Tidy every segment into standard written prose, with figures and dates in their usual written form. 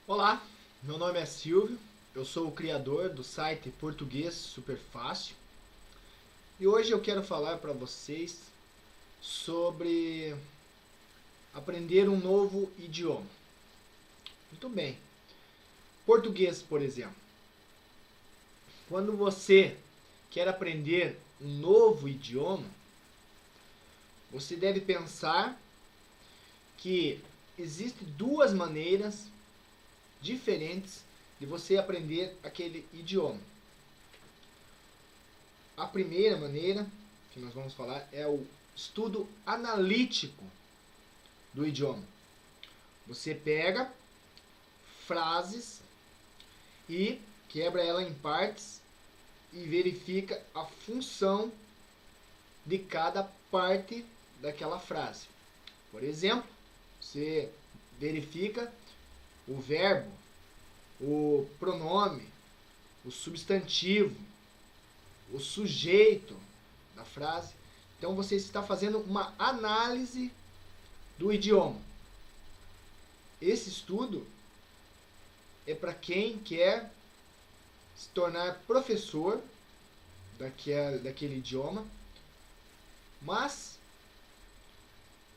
Olá, meu nome é Silvio, eu sou o criador do site Português Super Fácil e hoje eu quero falar para vocês sobre aprender um novo idioma. Muito bem, português, por exemplo. Quando você quer aprender um novo idioma, você deve pensar que existem duas maneiras diferentes de você aprender aquele idioma. A primeira maneira que nós vamos falar é o estudo analítico do idioma. Você pega frases e quebra ela em partes e verifica a função de cada parte daquela frase. Por exemplo, você verifica o verbo, o pronome, o substantivo, o sujeito da frase. Então você está fazendo uma análise do idioma. Esse estudo é para quem quer se tornar professor daquele idioma, mas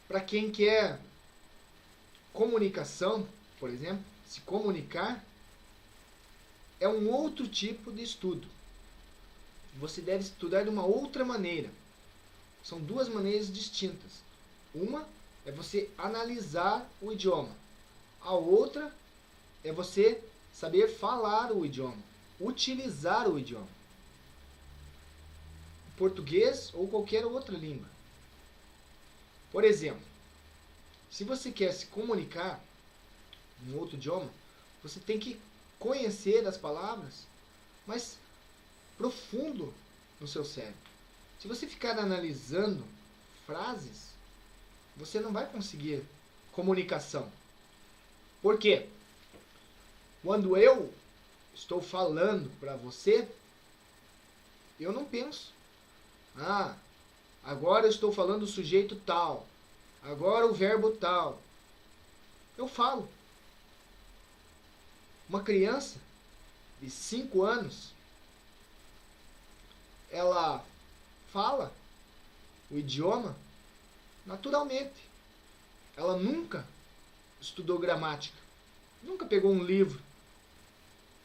para quem quer comunicação, por exemplo, se comunicar, é um outro tipo de estudo. Você deve estudar de uma outra maneira. São duas maneiras distintas. Uma é você analisar o idioma. A outra é você saber falar o idioma, utilizar o idioma. Português ou qualquer outra língua. Por exemplo, se você quer se comunicar em outro idioma, você tem que conhecer as palavras, mas profundo no seu cérebro. Se você ficar analisando frases, você não vai conseguir comunicação. Por quê? Quando eu estou falando para você, eu não penso. Agora eu estou falando o sujeito tal. Agora o verbo tal. Eu falo. Uma criança de 5 anos, ela fala o idioma naturalmente. Ela nunca estudou gramática. Nunca pegou um livro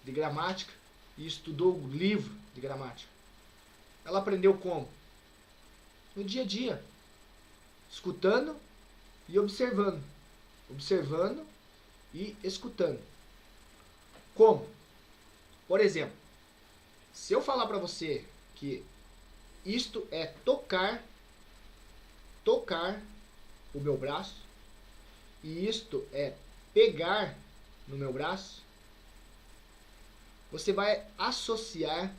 de gramática e estudou o livro de gramática. Ela aprendeu como? No dia a dia. Escutando e observando. Observando e escutando. Como? Por exemplo, se eu falar para você que isto é tocar o meu braço, e isto é pegar no meu braço, você vai associar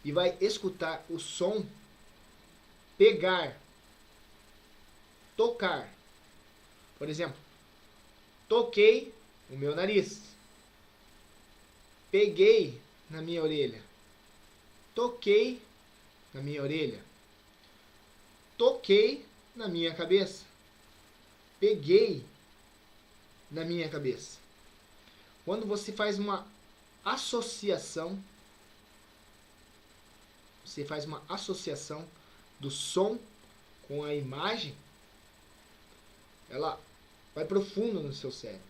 e vai escutar o som pegar, tocar. Por exemplo, toquei o meu nariz, peguei na minha orelha, toquei na minha orelha, toquei na minha cabeça, peguei na minha cabeça. Quando você faz uma associação, do som com a imagem, ela vai profundo no seu cérebro.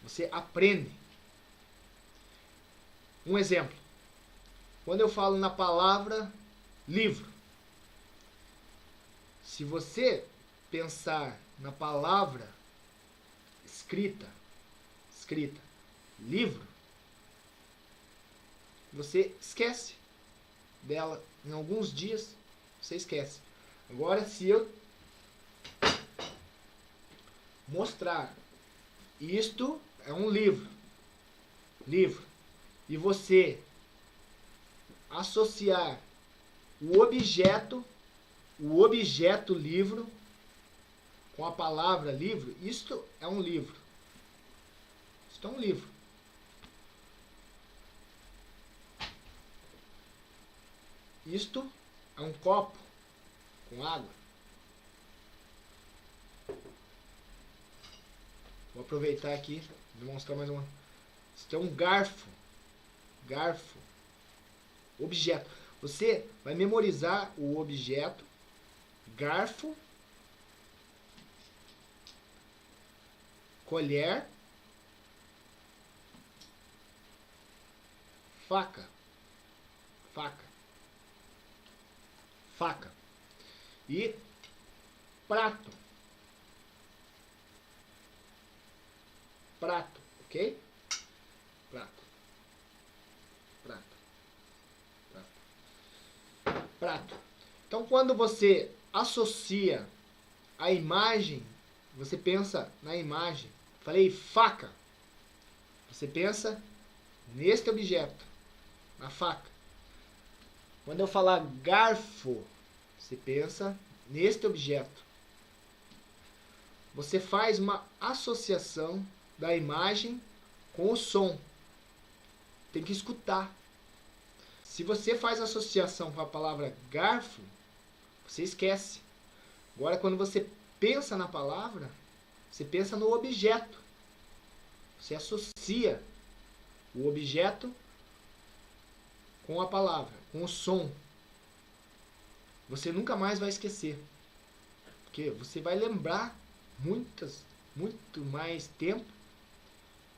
Você aprende. Um exemplo. Quando eu falo na palavra livro, se você pensar na palavra escrita, livro, você esquece dela. Em alguns dias você esquece. Agora, se eu mostrar isto é um livro, e você associar o objeto livro com a palavra livro, isto é um livro. Isto é um livro. Isto é um copo com água. Vou aproveitar aqui e mostrar mais uma. Você tem um garfo. Garfo. Objeto. Você vai memorizar o objeto garfo, colher, faca, faca, faca e prato, prato, ok? Prato, prato, prato, prato. Então, quando você associa a imagem, você pensa na imagem. Falei faca, você pensa neste objeto, na faca. Quando eu falar garfo, você pensa neste objeto. Você faz uma associação da imagem com o som. Tem que escutar. Se você faz associação com a palavra garfo, você esquece. Agora, quando você pensa na palavra, você pensa no objeto. Você associa o objeto com a palavra, com o som. Você nunca mais vai esquecer. Porque você vai lembrar muito mais tempo,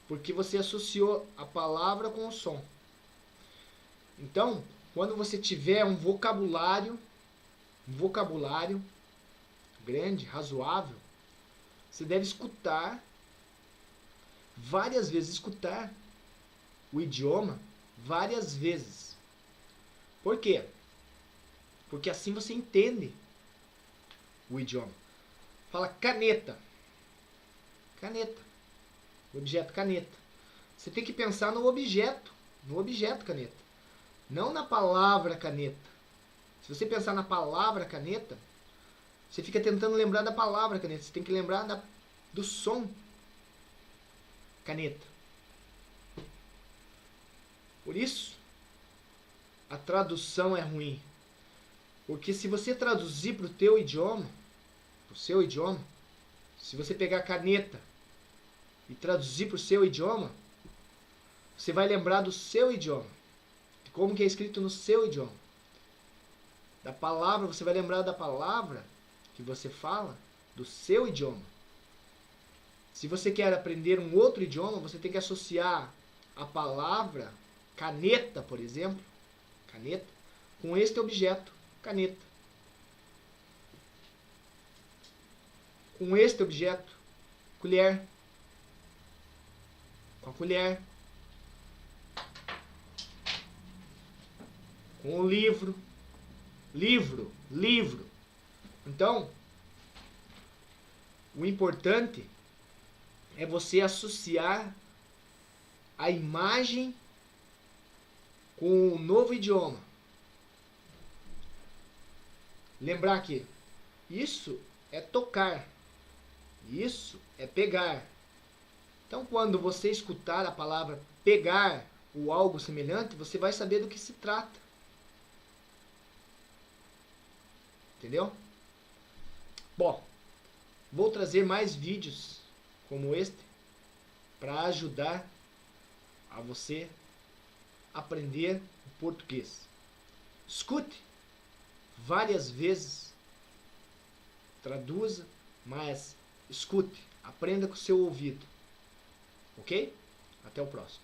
porque você associou a palavra com o som. Então, quando você tiver um vocabulário grande, razoável, você deve escutar várias vezes, escutar o idioma várias vezes. Por quê? Porque assim você entende o idioma. Fala caneta. Caneta. Objeto caneta. Você tem que pensar no objeto caneta. Não na palavra caneta. Se você pensar na palavra caneta, você fica tentando lembrar da palavra caneta. Você tem que lembrar do som caneta. Por isso, a tradução é ruim. Porque se você traduzir para o teu idioma, para o seu idioma, se você pegar caneta e traduzir para o seu idioma, você vai lembrar do seu idioma. De como que é escrito no seu idioma. Da palavra, você vai lembrar da palavra que você fala do seu idioma. Se você quer aprender um outro idioma, você tem que associar a palavra caneta, por exemplo, caneta, com este objeto, caneta. Com este objeto, colher. Com a colher. Com o livro. Livro. Então, o importante é você associar a imagem com o novo idioma. Lembrar que isso é tocar, isso é pegar. Então, quando você escutar a palavra pegar ou algo semelhante, você vai saber do que se trata. Entendeu? Bom, vou trazer mais vídeos como este para ajudar a você aprender o português. Escute várias vezes, traduza, mas escute, aprenda com o seu ouvido. Ok? Até o próximo.